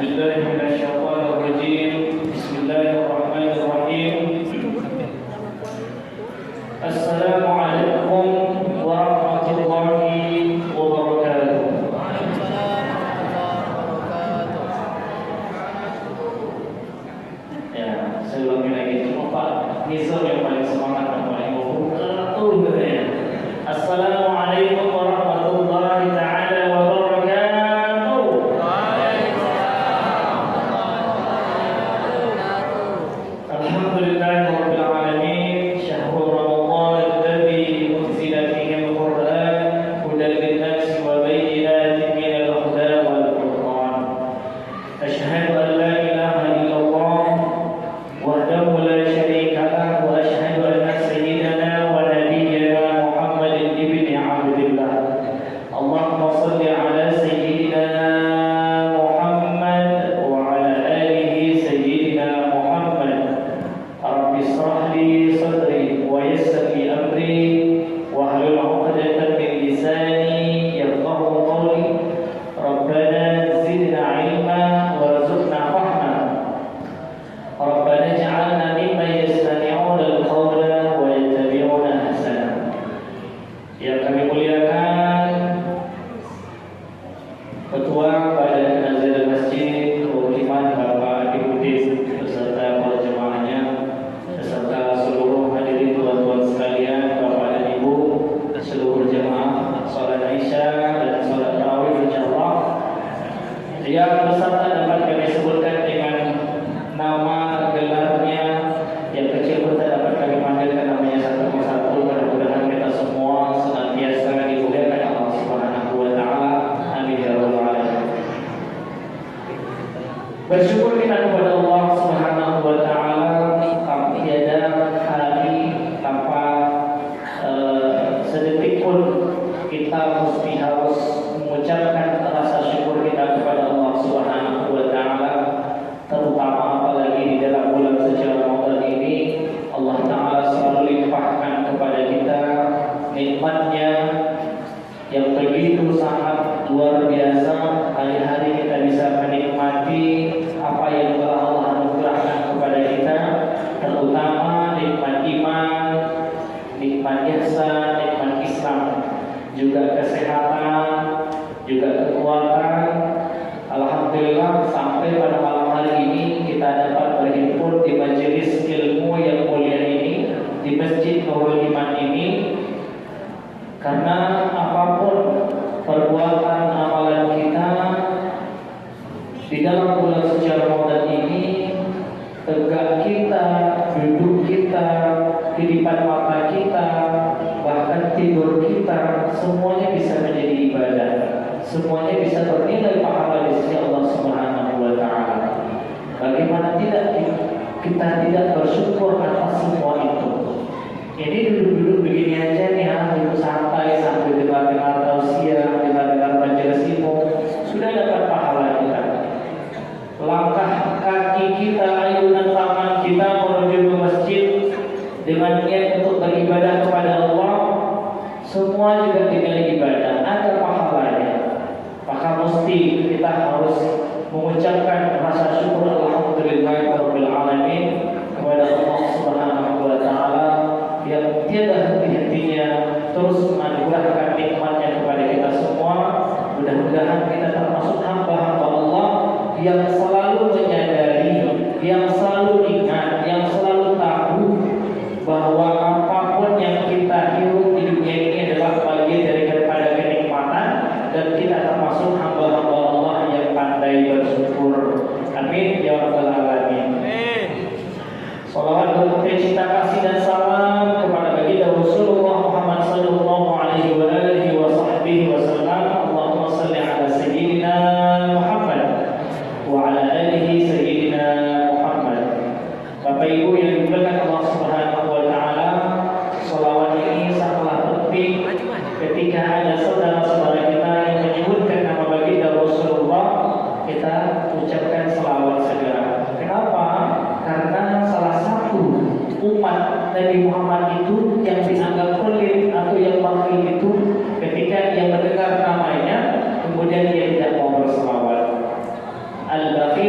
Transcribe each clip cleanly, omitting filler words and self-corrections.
بالله من الشيطان الرجيم. بسم الله الرحمن الرحيم. السلام عليكم ورحمة الله وبركاته. Ya, saya ulangi lagi. Cuma Pak Nizam yang paling semangat dan paling wabarakatuh ya. Assalamualaikum warahmatullahi ta'ala wabarakatuh. Alhamdulillahi rabbil alamin. Syahrul Ramadan alladzi unzila fihi al-Qur'an hudan lin-nasi wa bayyinatin minal huda wal furqan. Asyhadu an la ilaha illallah wahdahu la syarika lahu wa asyhadu anna sayyidana wa nabiyyana Muhammadin ibni Abdillah. Allahumma shalli ala sayyidina Muhammad wa ala alihi sayyidina Muhammad. Rabbi shrah li sadri wa yassir li amri wahlul 'uqdatam min lisani yafqahu qawli. Rabbana zidna 'ilma warzuqna fahma. Rabbana ij'alna mimman yastami'una al-qawla wa yattabi'una ahsana. Yang kami muliakan Ketua Badan Nazir Masjid Rukiman Bapak Dipudin beserta para jemaahnya beserta seluruh hadirin tuan-tuan sekalian, Bapak dan Ibu, seluruh jemaah salat Isya dan salat tarawih insyaallah yang beserta dapat kami sebutkan dengan nama gelarnya, yang kecil pun tak dapat kami panggilkan namanya satu persatu. Mudah-mudahan kita semua senantiasa dimuliakan Allah Subhanahu wa taala. Amin ya rabbal alamin. Bersyukur kita kepada Allah Subhanahu wa taala, tiada hari tanpa sedetik pun kita mesti harus mengucapkan rasa syukur kita kepada Allah Subhanahu wa taala, terutama apalagi di dalam bulan suci Ramadan ini. Allah taala selalu limpahkan kepada kita nikmatnya yang begitu sangat luar biasa. Hari-hari kita bisa menikmati apa yang telah Allah anugerahkan kepada kita, terutama nikmat iman, nikmat ihsan, nikmat Islam, juga kesehatan, juga kekuatan. Alhamdulillah sampai pada malam hari ini kita dapat berhimpun di majelis ilmu yang mulia ini, di Masjid Nurul Iman ini. Karena apapun perbuatan amalan kita di dalam bulan suci Ramadan ini, tegak kita, duduk kita, kedipan mata kita, bahkan tidur kita, semuanya bisa menjadi ibadah. Semuanya bisa bernilai pahala di sisi Allah Subhanahu wa taala. Bagaimana tidak kita tidak bersyukur atas semua itu? Jadi duduk-duduk begini aja nih, duduk santai sambil dengar-dengar tausiah, dengar-dengar majelis ilmu, sudah dapat pahala kita. Langkah kaki kita, ayunan tangan kita menuju ke masjid dengan niat untuk beribadah kepada Allah, semua juga dinilai ibadah, ada pahalanya. Maka mesti kita harus mengucapkan rasa syukur alhamdulillahirabbil alamin kepada Allah Subhanahu wa taala yang tiada henti-hentinya terus menganugerahkan nikmatnya kepada kita semua. Mudah-mudahan kita termasuk hamba-hamba Allah yang selalu menyadari, yang selalu ingat, yang selalu tahu bahwa apapun yang kita hirup di dunia ini adalah bagian daripada kenikmatan, dan kita termasuk hamba-hamba Allah yang pandai bersyukur. Amin ya rabbal alamin. Salawat berkata cinta kasih dan salam kepada baginda Rasulullah Muhammad sallallahu alaihi wa alihi wa sahbihi wasallam. Allahumma salli ala sayyidina Muhammad wa ala alihi sayyidina Muhammad. Bapak Ibu yang dimuliakan Allah Subhanahu wa taala, salawat ini sangatlah penting ketika ada saudara-saudara kita yang menyebutkan nama baginda Rasulullah, kita ucapkan salawat segera. Kenapa? Karena salah satu umat Nabi Muhammad itu yang dianggap pelit atau yang bakhil itu, ketika dia mendengar namanya kemudian dia tidak mau berselawat. Al-bakhil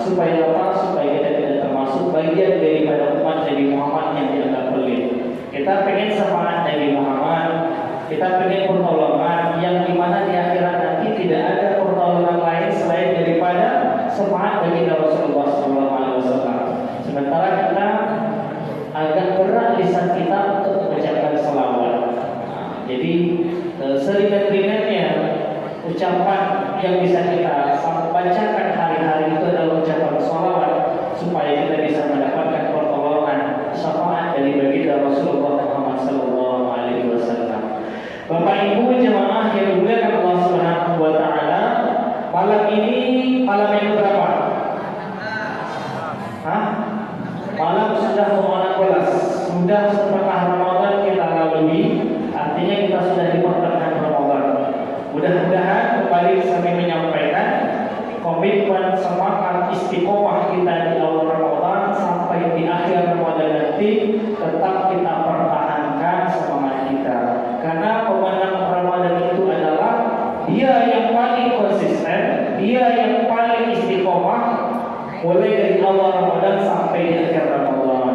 supaya apa? Supaya kita tidak termasuk bagian daripada umat Nabi Muhammad yang dianggap pelit. Kita pengen syafaat Nabi Muhammad, kita pengen pertolongan yang dimana di akhirat nanti tidak ada pertolongan lain selain daripada syafaat baginda Rasulullah SAW. Sementara kita agak berat lisan kita untuk mengucapkan selawat. Jadi seringan-ringannya ucapan yang bisa kita bacakan hari-hari itu adalah ucapan selawat supaya kita bisa mendapatkan pertolongan syafaat dari baginda Rasulullah Muhammad SAW. Bapak Ibu jemaah yang dimuliakan Allah Subhanahu wa taala, malam ini malam yang berapa? Malam sudah mau 16, sudah setengah Ramadan kita lalui, artinya kita sudah di pertengahan Ramadan. Mudah-mudahan kembali kami menyampaikan komitmen semangat istiqomah kita di awal Ramadan sampai di akhir Ramadan nanti tetap kita pertahankan semangat kita. Karena pemenang Ramadan itu adalah dia yang paling konsisten, dia yang paling istiqomah mulai dari awal Ramadan sampai di akhir Ramadan.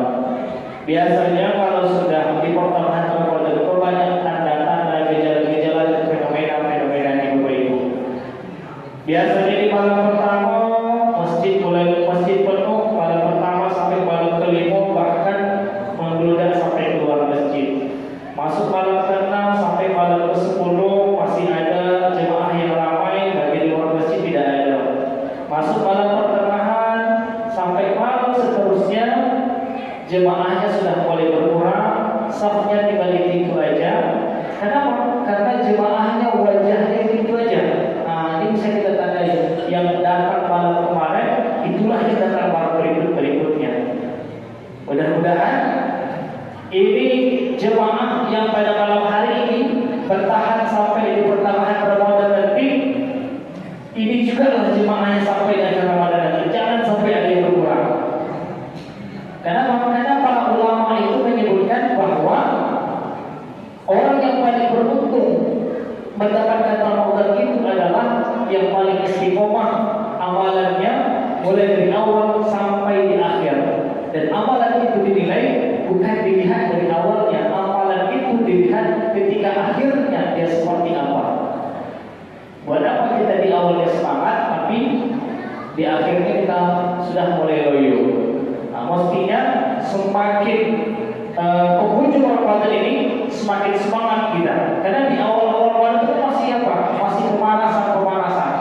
Biasanya kalau sudah di pertengahan Ramadan itu banyak tanda-tanda, gejala-gejala dan fenomena-fenomena yang Bapak Ibu. Biasanya di malam pertama masjid penuh, malam pertama sampai malam kelima bahkan membludak sampai keluar masjid. Masuk malam ke-6 sampai malam ke-10 masih ada jemaah yang ramai, bagi di luar masjid tidak ada. Masuk malam pertengahan sampai malam seterusnya jemaahnya sudah mulai berkurang, safnya tinggal itu aja. Kenapa? Karena jemaahnya wajahnya itu aja. Nah, ini bisa kita tandai. Yang datang malam kemarin itulah yang datang malam berikutnya. Mudah-mudahan ini jemaah yang pada malam hari ini bertahan sampai di pertengahan Ramadan nanti, ini juga lah jemaah yang sampai di akhir Ramadan nanti. Jangan sampai ada yang berkurang. Karena para ulama itu menyebutkan bahwa orang yang paling beruntung mendapatkan Ramadan itu adalah yang paling istiqomah amalannya mulai dari awal sampai di akhir. Dan amalan itu dinilai bukan dilihat dari awalnya, amalan itu dilihat ketika akhirnya dia seperti apa. Buat apa kita di awalnya semangat, tapi di akhirnya kita sudah mulai loyo. Nah, mestinya semakin penghujung Ramadan ini semakin semangat kita. Karena di awal-awal Ramadan itu masih apa? Masih pemanasan.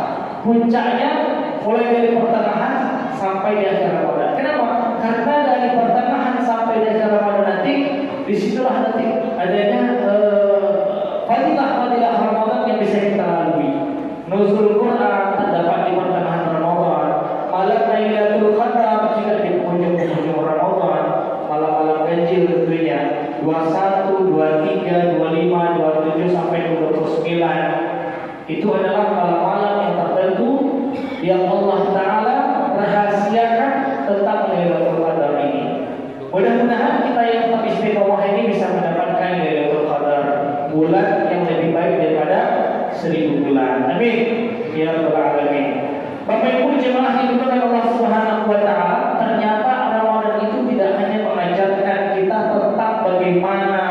Puncaknya mulai dari pertengahan sampai di akhir Ramadan. Kenapa? Karena dari pertengahan sampai di akhir Ramadan nanti, disitulah nanti adanya fadilah Ramadan yang bisa kita lalui. Nuzul Quran terdapat di pertengahan Ramadan. Malam Lailatul Qadar jika di penghujung Ramadan. Malam-malam ganjil tentunya 21, 23, 25, 27 sampai 29. Itu adalah malam-malam yang tertentu yang Allah Ta'ala rahasiakan tentang Lailatul Qadar ini. Mudah-mudahan kita yang tetap istiqomah ini bisa mendapatkan Lailatul Qadar, bulan yang lebih baik daripada 1000 bulan. Amin ya rabbal alamin. Bapak Ibu jemaah yang dimuliakan Allah Subhanahu wa taala, ternyata Ramadan itu tidak hanya mengajarkan kita tentang bagaimana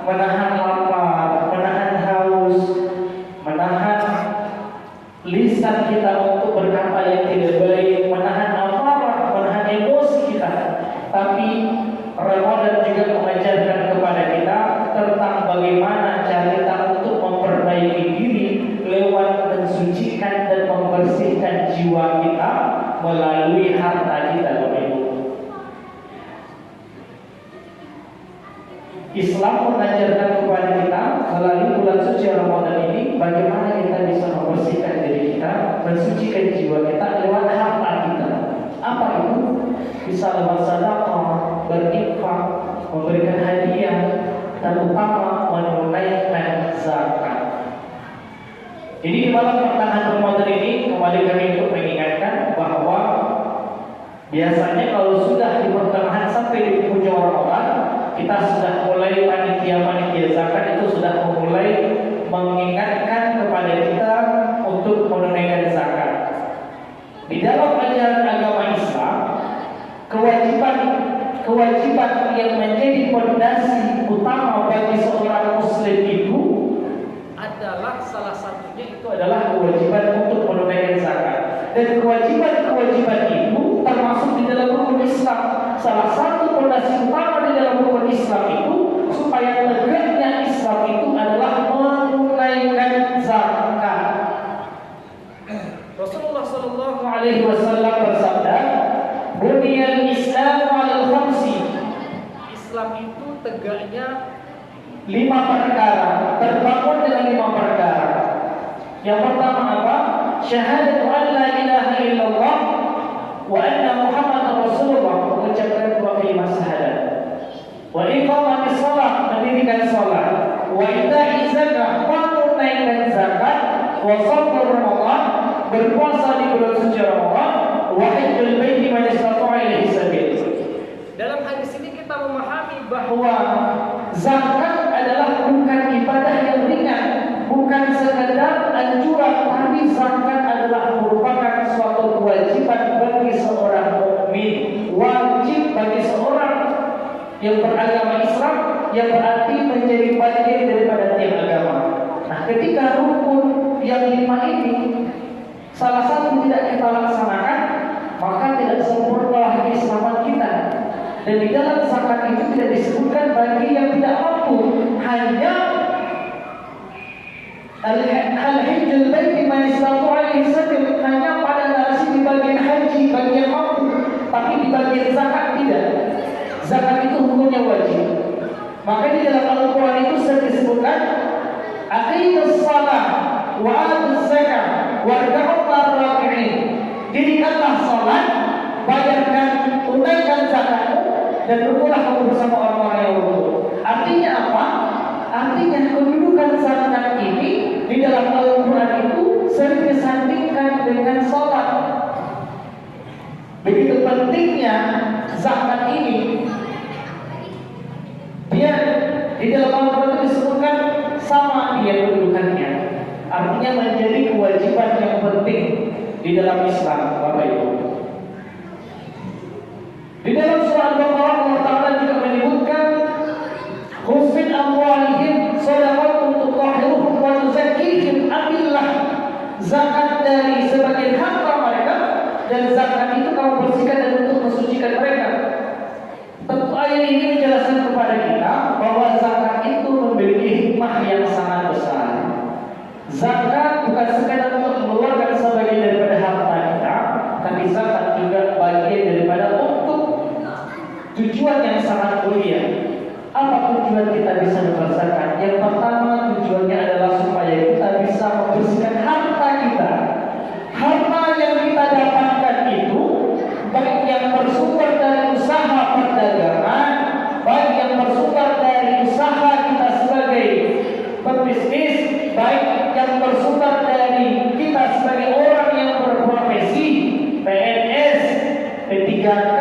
menahan lapar, menahan haus, menahan lisan kita untuk berkata yang tidak baik, menahan amarah, menahan emosi kita. Tapi Ramadan juga mengajarkan kepada kita tentang bagaimana cara kita untuk memperbaiki diri lewat mensucikan dan membersihkan jiwa kita melalui harta kita, Bapak Ibu. Islam mengajarkan kepada kita melalui bulan suci Ramadan ini bagaimana kita bisa membersihkan diri kita, mensucikan jiwa kita lewat harta kita. Apa itu? Bisa lewat sedekah, berinfak, memberikan hadiah, terutama menunaikan zakat. Jadi di malam pertengahan Ramadan ini kembali kami untuk mengingatkan bahwa biasanya kalau sudah di pertengahan sampai di penghujung Ramadan, kita sudah mulai panitia zakat itu sudah memulai mengingatkan kepada kita untuk menunaikan zakat. Di dalam ajaran agama kewajiban yang menjadi fondasi utama bagi seorang muslim itu adalah salah satunya itu adalah kewajiban untuk menunaikan zakat. Dan kewajiban-kewajiban itu termasuk di dalam rukun Islam. Salah satu fondasi utama di dalam rukun Islam itu supaya tegaknya Islam itu adalah menunaikan zakat. Rasulullah sallallahu alaihi wasallam bersabda, "Buniyal Islam 'alal khamsi." Islam itu tegaknya 5 perkara, terbangun dengan 5 perkara. Yang pertama apa? Syahadatu an la ilaha illallah wa anna Muhammadar Rasulullah, mengucapkan 2 kalimat syahadat. Wa iqamatis shalah, mendirikan salat. Wa ita'iz zakah, menunaikan zakat. Wa shaum Ramadan, berpuasa di bulan suci Ramadan. Wa hajjul baiti man istata'a ilaihi sabil. Dalam hadis ini kita memahami bahwa zakat adalah bukan ibadah yang ringan, bukan sekadar anjuran, tapi zakat adalah merupakan suatu kewajiban bagi seorang mukmin, wajib bagi seorang yang beragama Islam, yang berarti menjadi bagian daripada tiap agama. Nah, ketika rukun yang 5 ini salah satu tidak kita laksanakan, maka tidak sempurna keislaman kita. Dan di dalam zakat itu tidak disebutkan bagi yang tidak mampu, hanya al-hajjul baiti man istata'a ilaihi sabil, hanya pada narasi di bagian haji bagi yang mampu, tapi di bagian zakat tidak. Zakat itu hukumnya wajib. Maka di dalam Al-Quran itu sering disebutkan aqimus shalah wa atuz zakah warka'u ma'ar-raki'in. Dirikanlah salat, bayarkan, tunaikan zakatmu, dan rukulah kamu bersama orang-orang yang rukun. Artinya apa? Artinya kedudukan zakat ini di dalam Al-Quran itu sering disandingkan dengan salat. Begitu pentingnya zakat ini. Dia di dalam Al-Quran itu disebutkan sama dia kedudukannya. Artinya menjadi kewajiban yang penting di dalam Islam, Bapak Ibu. Di dalam surah Al-Baqarah Allah Ta'ala juga menyebutkan khudz min amwalihim shadaqatan tutahhiruhum wa tuzakkihim, ambillah zakat dari sebagian harta mereka, dan zakat itu kamu bersihkan dan untuk mensucikan mereka. Tentu ayat ini menjelaskan kepada kita bahwa zakat itu memiliki hikmah yang sangat besar. Zakat bukan sekadar untuk mengeluarkan sebagian daripada harta kita, tapi zakat juga bagian daripada untuk tujuan yang sangat mulia. Apa tujuan kita bisa berzakat? Yang pertama, tujuannya adalah supaya kita bisa membersihkan harta kita. Harta yang kita dapatkan itu, baik yang bersumber dari usaha perdagangan, baik yang bersumber dari usaha kita sebagai pebisnis, baik yang bersumber dari kita sebagai orang yang berprofesi, PNS, P3K,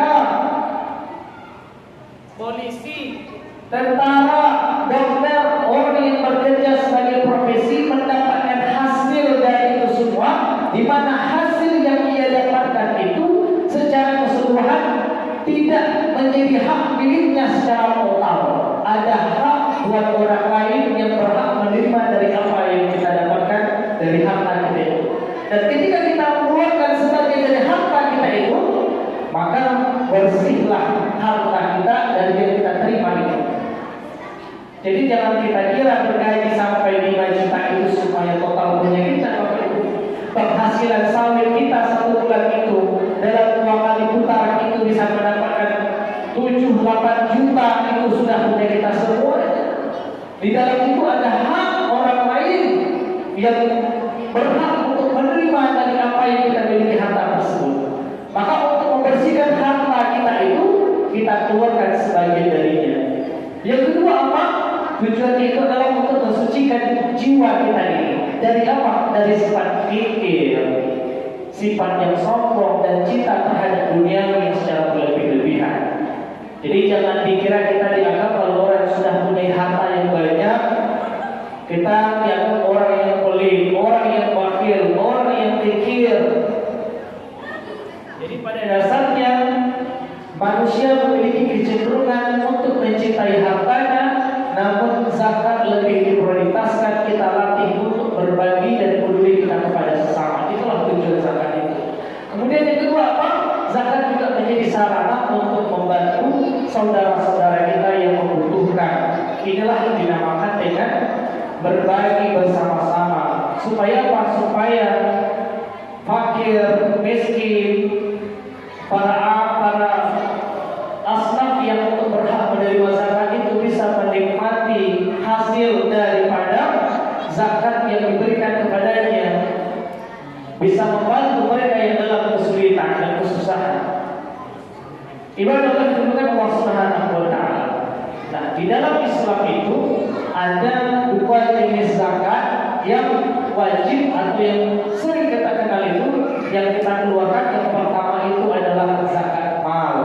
polisi, tentara, dokter, orang yang bekerja sebagai profesi mendapatkan hasil dari itu semua, di mana hasil yang ia dapatkan itu secara keseluruhan tidak menjadi hak miliknya secara total. Ada hak buat orang lain yang berhak menerima dari apa yang kita dapatkan dari harta kita itu. Dan ketika kita mengeluarkan sebagian dari harta kita itu, maka bersihlah harta kita dari yang kita terima itu. Jadi jangan kita kira bergaji sampai 5 juta itu semuanya total punya kita. Penghasilan sawit kita 1 bulan itu dalam 2 kali putaran itu bisa mendapatkan 7-8 juta, itu sudah punya kita semua. Di dalam itu ada hak orang lain yang berhak untuk menerima dari apa yang kita miliki harta tersebut. Maka untuk membersihkan harta kita itu, kita keluarkan sebagian darinya. Yang kedua apa? Tujuannya itu adalah untuk mensucikan jiwa kita ini. Dari apa? Dari sifat kikir, sifat yang sombong dan cinta terhadap dunia yang secara berlebih-lebihan. Jadi jangan dikira kita dianggap kalau orang sudah punya harta yang banyak, kita dianggap orang yang pelit, orang yang bakhil, orang yang kikir. Jadi pada dasarnya Manusia memiliki kecenderungan untuk mencintai hartanya, namun zakat lebih diprioritaskan. Kita latih untuk berbagi dan peduli kita kepada sesama. Itulah tujuan zakat itu. Kemudian yang kedua apa? Zakat juga menjadi sarana untuk membantu saudara-saudara kita yang membutuhkan. Inilah yang dinamakan dengan berbagi bersama-sama. Supaya apa? Supaya fakir, miskin, para asnaf yang untuk berhak menerima zakat itu bisa menikmati hasil daripada zakat yang diberikan kepadanya, bisa membantu mereka yang dalam kesulitan dan kesusahan. Ibadah Allah ditentukan Allah Subhanahu wa Ta'ala. Nah, di dalam Islam itu ada dua jenis zakat yang wajib atau yang sering kita kenal itu, yang kita keluarkan. Yang pertama itu adalah zakat mal,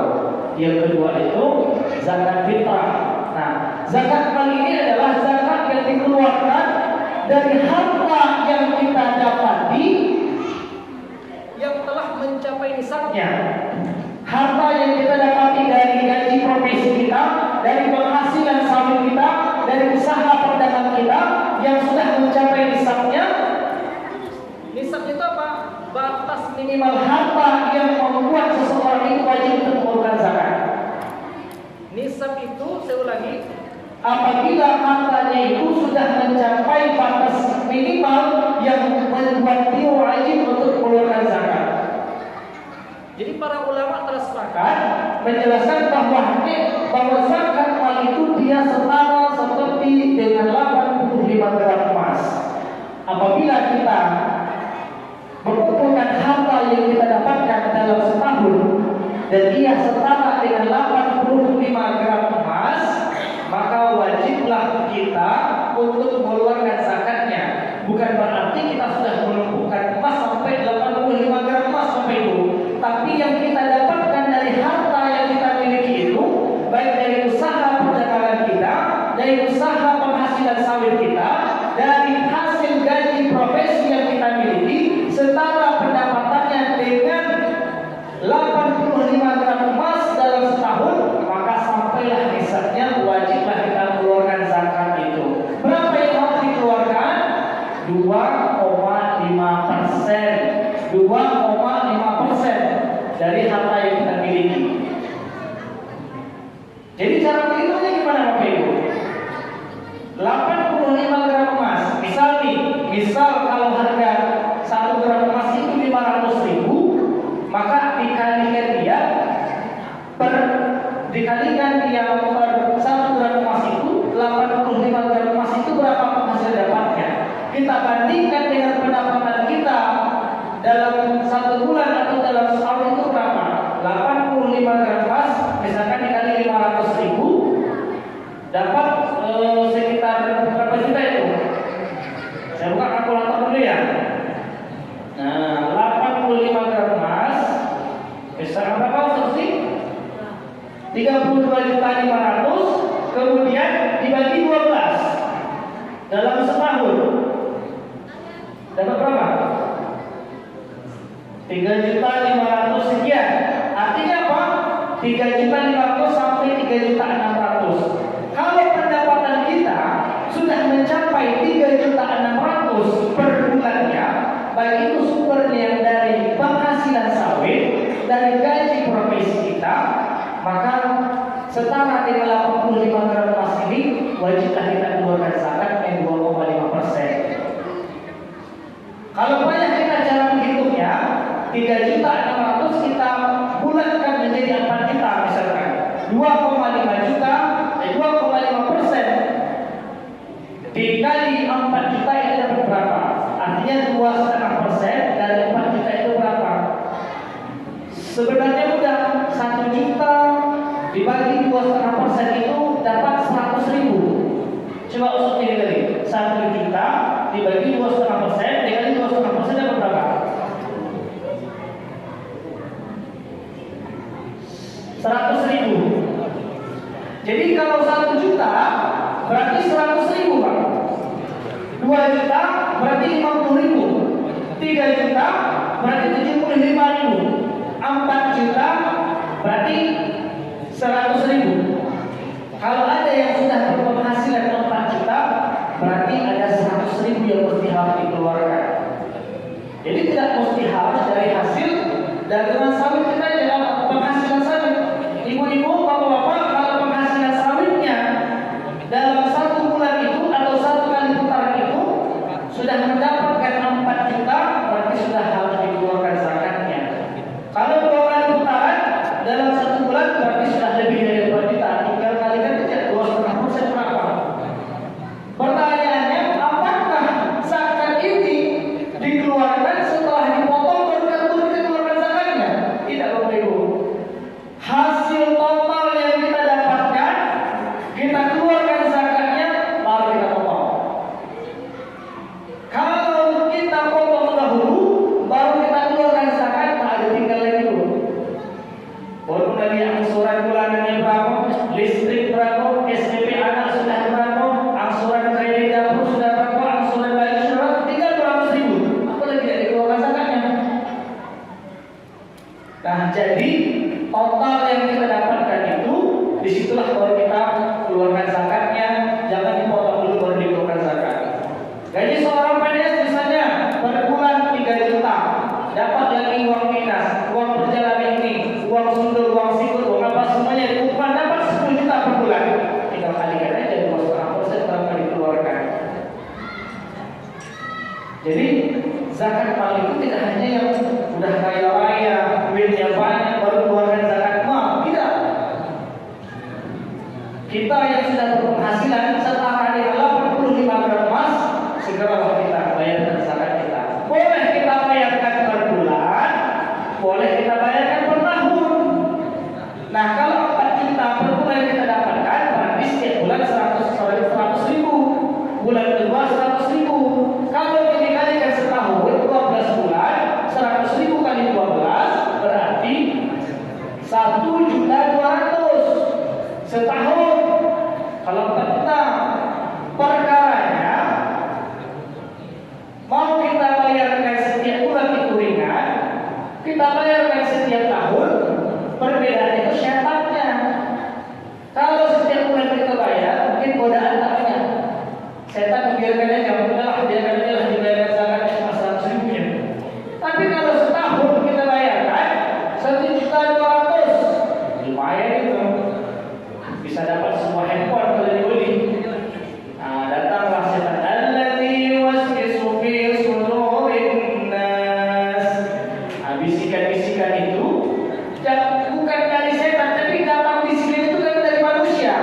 yang kedua itu zakat fitrah. Nah, zakat mal ini adalah zakat yang dikeluarkan dari harta yang kita dapati yang telah mencapai nisabnya. Harta yang kita dapati dari gaji profesi kita, dari penghasilan sawit kita, dari usaha perdagangan kita yang sudah mencapai nisabnya. Nisab itu apa? Batas minimal harta yang membuat seseorang itu wajib untuk mengeluarkan zakat. Nisab itu, saya ulangi, apabila hartanya itu sudah mencapai batas minimal yang membuat dia wajib untuk mengeluarkan zakat. Jadi para ulama telah sepakat menjelaskan bahwa zakat mal itu dia setara seperti dengan 85 gram emas. Apabila kita mengumpulkan harta yang kita dapatkan dalam setahun dan ia setara dengan 85 gram emas, maka wajiblah kita untuk mengeluarkan zakatnya. Bukan berarti kita sudah mengumpulkan emas sampai 85 gram emas sampai itu, tapi yang kita dapatkan dari harta yang kita miliki itu, baik dari usaha perdagangan kita, dari usaha penghasilan sawit kita, dari hasil gaji profesi yang kita miliki, setara pendapatannya dengan 85 gram emas dalam setahun, maka sampailah nisabnya, wajiblah kita keluarkan zakat itu. Berapa yang harus dikeluarkan? 2,5%. 2,5% dari harta yang kita miliki. Jadi cara menghitungnya gimana Bapak Ibu? 85 gram emas. Misal kalau harga 1 gram emas itu 500.000, maka dikalikan dia per 1 gram emas itu, 85 gram emas itu berapa penghasilan dapatnya? Kita bandingkan dengan pendapatan kita dalam 1 bulan atau dalam setahun itu berapa? 85 gram emas misalkan dikali 500.000 dapat sekitar berapa juta itu? Saya buka kalkulator dulu ya. Nah, 85 gram emas besar berapa sih? 32.500.000, kemudian dibagi 12 dalam setahun dapat berapa? 3.500.000 sekian. Artinya apa? 3.500.000 sampai 3.600.000. Kalau pendapatan kita sudah mencapai 3.600.000 per bulannya, baik itu sumbernya yang dari penghasilan sawit, dari gaji profesi kita, maka setara dengan 85 gram emas ini wajiblah kita keluarkan zakat yang 2,5%. Kalau banyak kita cara menghitungnya, 3.600.000 kita bulatkan menjadi 4 juta misalkan, 2,5 juta, 2,5% dikali 4 juta itu dapat berapa? Artinya 2,5% dari 4 juta itu berapa? Sebenarnya mudah, 1 juta dibagi 2,5% itu dapat 100.000. Coba usut ini tadi, 1 juta dibagi 2,5% dikali 2,5% dapat berapa? 100.000. Jadi kalau 1 juta berarti 100.000 Pak. 2 juta berarti 50.000. 3 juta berarti 75.000. 4 juta berarti Nah, jadi total yang kita dapatkan itu, disitulah baru kita keluarkan zakatnya. Jangan dipotong dulu baru dikeluarkan zakat. Gaji seorang PNS misalnya per bulan 3 juta, dapat lagi uang dinas, uang perjalanan ini, uang sundul, uang sikut, uang apa semuanya dikumpulkan dapat 10 juta per bulan. Tinggal kalikan aja 2,5% berapa dikeluarkan. Jadi zakat mal itu tidak hanya yang udah kaya raya, duitnya banyak baru keluarkan zakat mal, tidak. Kita yang sudah berpenghasilan setara dengan 85 gram emas, segeralah kita bayarkan zakat kita. Boleh kita bayarkan per bulan, boleh kita bayarkan per tahun. Nah, kalau 4 juta per bulan kita dapatkan, berarti setiap bulan 100 ribu. Bulan kedua 100 ribu. Kalau dikalikan setahun 12 bulan, 100 ribu kali 12 berarti 1.200.000 setahun. Kalau 4 juta, perkaranya mau kita bayarkan setiap bulan itu ringan, kita bayarkan setiap tahun, perbedaan itu syaratnya. Kalau setiap bulan kita bayar, mungkin godaan tak banyak. Setan membiarkan aja, udahlah biarkan aja lah dibayarkan zakatnya cuma 100 ribunya. Tapi kalau setahun kita bayarkan 1.200.000, lumayan itu. Bisa dapat semua handphone kalau dibeli. Nah, datanglah setan alladzi yuwaswisu fi sudurin nas. Bisikan-bisikan itu bukan dari setan, tapi datang bisikan itu kan dari manusia.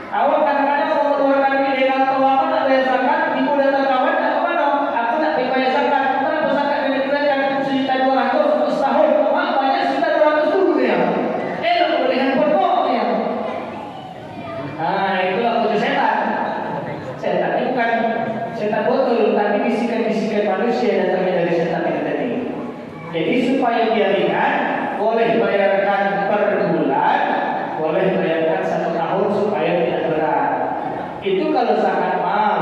Awak kadang-kadang mau mengeluarkan ide atau apa tak bayar zakat, ibu datang kawan tak kemana? Aku tak bayar zakat. Kenapa zakat yang dikeluarkan 1.200.000 untuk setahun? Mak banyak 1.200.000 dulu ya. Beli handphone pokoknya. Nah, itulah tujuh setan. Setan ini bukan setan botol, tapi bisikan-bisikan manusia datangnya dari setan itu tadi. Jadi supaya dia ringan, boleh bayarkan per bulan, boleh bayarkan 1 tahun supaya tidak berat. Itu kalau zakat mal.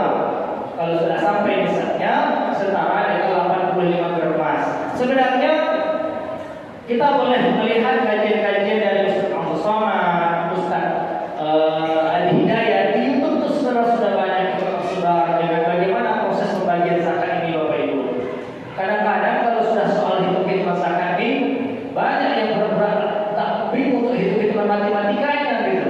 Kalau sudah sampai misalnya setara dengan 85 gram emas. Sebenarnya kita boleh melihat kajian-kajian dari Ustaz Ahmad Somad, Ustaz Al-Hidayah di YouTube itu sudah banyak sudah dengan bagaimana proses pembagian zakat ini Bapak Ibu. Kadang-kadang kalau sudah soal hitung-hitungan zakat ini banyak yang berat-berat tak bingung untuk hitung-hitungan matematikanya gitu.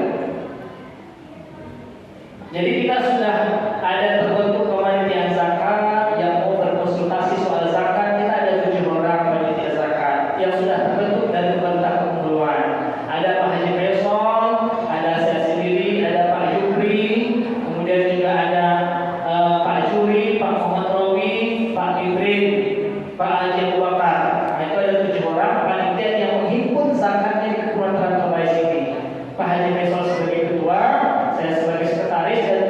Jadi kita sudah ada terbentuk kepanitiaan zakat yang mau berkonsultasi soal zakat. Kita ada 7 orang panitia zakat yang sudah terbentuk dari pemerintah kepulauan. Ada Pak Haji Faisal, ada saya sendiri, ada Pak Yukri, kemudian juga ada Pak Juri, Pak Muhammad Rawi, Pak Ibrahim, Pak Haji Abu Bakar. Nah, itu ada 7 orang panitia yang menghimpun zakatnya di Kepulauan Rantau sini. Pak Haji Faisal sebagai ketua, saya sebagai sekretaris dan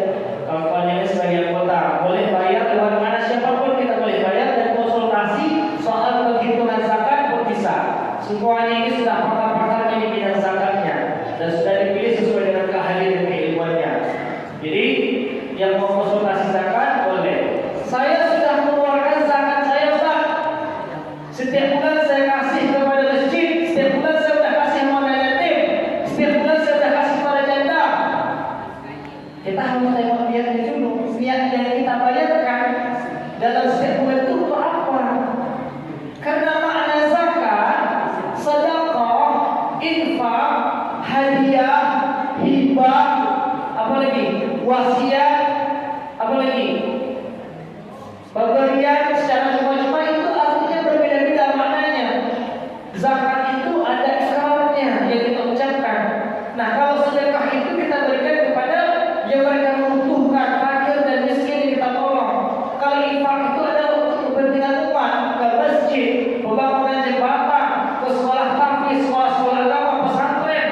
kawan-kawan yang sebagai anggota. Boleh bayar lewat mana siapapun kita boleh bayar dan konsultasi soal penghitungan zakat pun bisa. Semuanya ini sudah pakar-pakarnya di bidang zakatnya dan sudah dipilih sesuai dengan keahlian dan keilmuannya. Jadi yang mau konsultasi zakat boleh. Saya sudah mengeluarkan zakat saya Ustaz. Setiap bulan saya kasih kepada masjid, setiap bulan saya sudah kasih kepada yatim, setiap bulan saya sudah kasih kepada janda. Kita harus tengok niatnya dulu. Niat yang kita bayarkan dalam setiap bulan itu untuk apa? Karena makna zakat, sedekah, infak, hadiah, hibah, apalagi wasiat, apalagi pemberian secara cuma-cuma itu artinya berbeda-beda maknanya. Zakat itu ada ikrarnya yang kita ucapkan. Nah, kalau sedekah itu kita berikan kepada yang mereka membutuhkan, fakir dan miskin yang kita tolong. Kalau infak itu adalah untuk kepentingan umat, ke masjid, pembangunan jembatan, ke sekolah tahfiz, sekolah-sekolah agama, pesantren.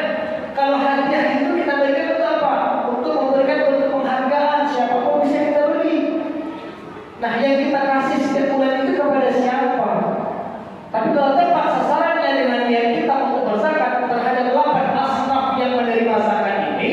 Kalau hadiah itu kita berikan untuk apa? Untuk memberikan bentuk penghargaan, siapapun bisa kita beri. Nah, yang kita kasih setiap bulan itu kepada siapa? Tapi kalau tepat sasarannya dengan niat kita untuk berzakat terhadap 8 asnaf yang menerima zakat ini,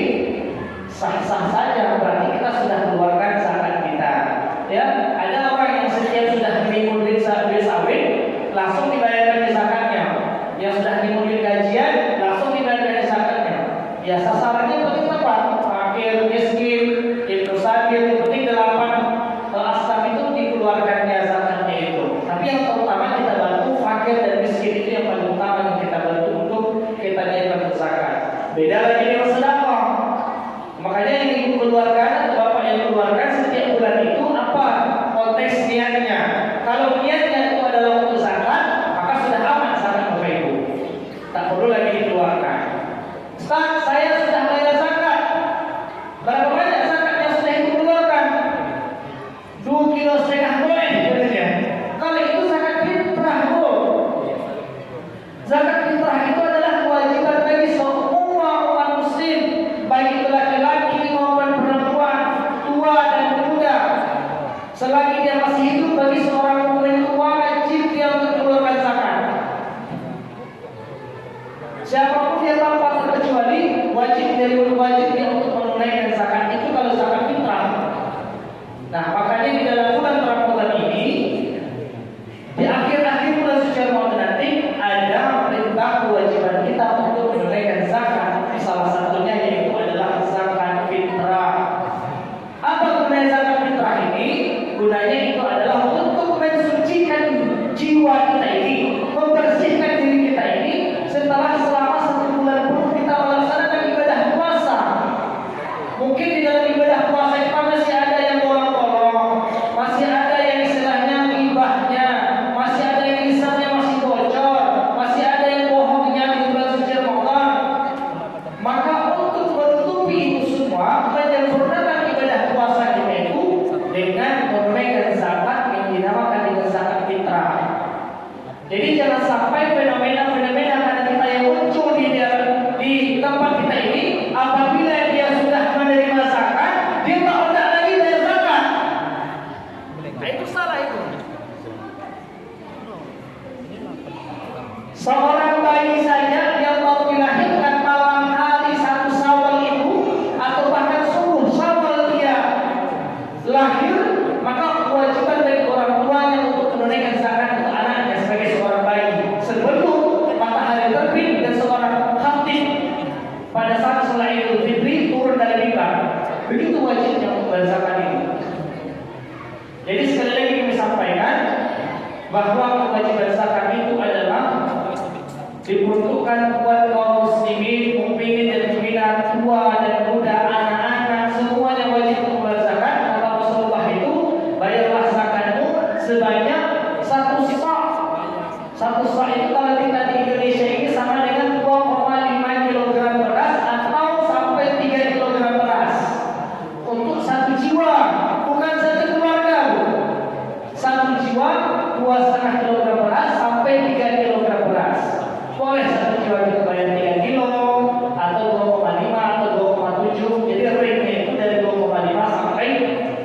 Siapapun dia tanpa terkecuali wajib dia untuk menunaikan zakat itu kalau zakat fitrah. Nah, makanya di dalam bulan Ramadan ini, di akhir-akhir bulan suci Ramadan nanti ada perintah kewajiban kita untuk menunaikan zakat. Salah satunya yaitu adalah zakat fitrah. Apa gunanya zakat fitrah ini? Gunanya itu adalah untuk mensucikan jiwa kita ini, membersihkan diri kita ini setelah selama 1 bulan penuh kita melaksanakan ibadah puasa. Mungkin di dalam ibadah puasa kita masih ada yang bolong-bolong, masih ada yang istilahnya ibahnya, masih ada yang lisannya masih bocor, masih ada yang bohongnya di bulan suci Ramadan. Maka untuk menutupi itu semua, menyempurnakan ibadah puasa kita itu dengan menunaikan zakat yang dinamakan dengan zakat fitrah. Jadi jangan sampai fenomena-fenomena anak kita yang muncul di tempat kita ini, apabila dia sudah menerima zakat, dia tak hendak lagi bayar zakat. Nah, itu salah itu. Seorang bayi saja yang mau dilahirkan malam hari 1 Syawal itu, atau bahkan subuh Syawal dia lahir, maka kewajiban dari orang tuanya untuk menunaikan zakat untuk anaknya sebagai seorang bayi sebelum matahari terbit dan seorang khatib pada saat sholat Idul Fitri turun dari mimbar. Begitu wajibnya untuk bayar zakat ini. Jadi sekali lagi kami sampaikan bahwa kewajiban zakat itu adalah diperuntukkan buat kaum muslimin, mukminin dan mukminat, tua dan muda, anak-anak, semuanya wajib untuk bayar zakat. Kata Rasulullah itu, bayarlah zakatmu sebanyak 1 sa'. 1 sa' itu kalau kita di Indonesia ini sama dengan 2,5 kg beras atau sampai 3 kg beras untuk 1 jiwa, bukan 1 keluarga. 1 jiwa 2,5 kg beras sampai 3 kg beras. Boleh 1 jiwa kita bayar 3 kilo atau 2,5 atau 2,7. Jadi ringnya itu dari 2,5 sampai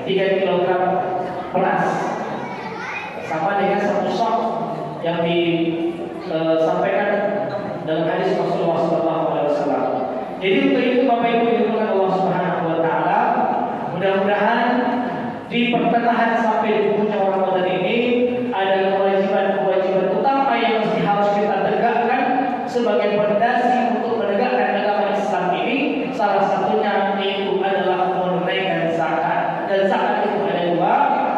3 kg beras. Sama dengan 1 sa' yang disampaikan dalam hadis Rasulullah SAW. Jadi untuk itu Bapak Ibu dimuliakan Allah Subhanahu Wa Taala, mudah-mudahan di pertengahan sampai di puncak Ramadan ini ada kewajiban-kewajiban utama yang mesti harus kita tegakkan sebagai fondasi untuk menegakkan agama Islam ini. Salah satunya yaitu adalah menunaikan zakat. Dan zakat itu ada 2,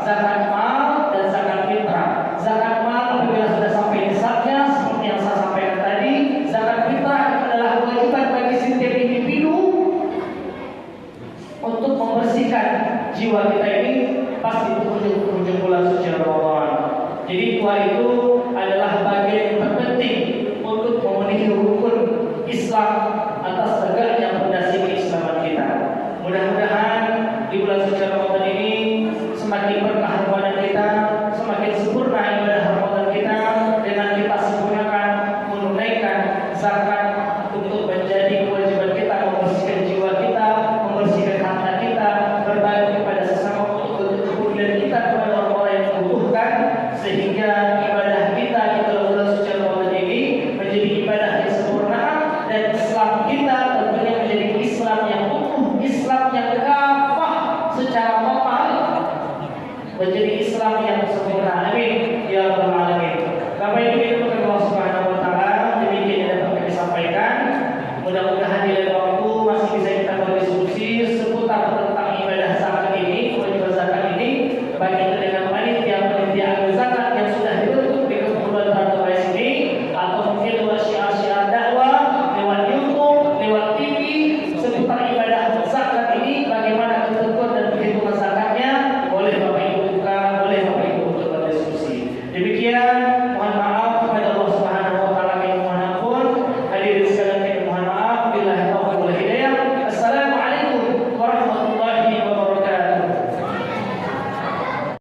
zakat mal dan zakat fitrah. Zakat mal apabila sudah sampai nisabnya seperti yang saya sampaikan tadi. Zakat fitrah adalah kewajiban bagi setiap individu untuk membersihkan jiwa kita ini pas di penghujung bulan suci Ramadan. Jadi dua itu adalah bagian yang terpenting untuk memenuhi rukun Islam atas tegaknya fondasi keislaman kita. Mudah-mudahan di bulan suci Ramadan ini semakin berkah Ramadan kita, semakin sempurna ibadah Ramadan kita dengan kita sempurnakan menunaikan zakat untuk menjadi kewajiban kita, membersihkan jiwa kita, membersihkan harta kita, berbagi kepada sesama untuk kepedulian kita kepada orang-orang yang membutuhkan, sehingga ibadah kita di dalam bulan suci Ramadan ini menjadi ibadah yang sempurna dan Islam kita tentunya menjadi Islam yang utuh, Islam yang kafah secara total, menjadi Islam yang sempurna. Amin ya rabbal alamin. Bapak Ibu dimuliakan Allah Subhanahu Wa Taala, demikian yang dapat kami sampaikan. Mudah-mudahan di lain waktu masih bisa kita berdiskusi seputar tentang ibadah zakat ini, kewajiban zakat ini, baik itu dengan panitia ahli zakat yang sudah dibentuk di Kementerian Agama ini, atau mungkin lewat syiar-syiar dakwah, lewat YouTube, lewat TV, seputar ibadah zakat ini, bagaimana ketentuan dan perhitungan zakatnya, boleh Bapak Ibu buka, boleh Bapak Ibu untuk berdiskusi. Demikian.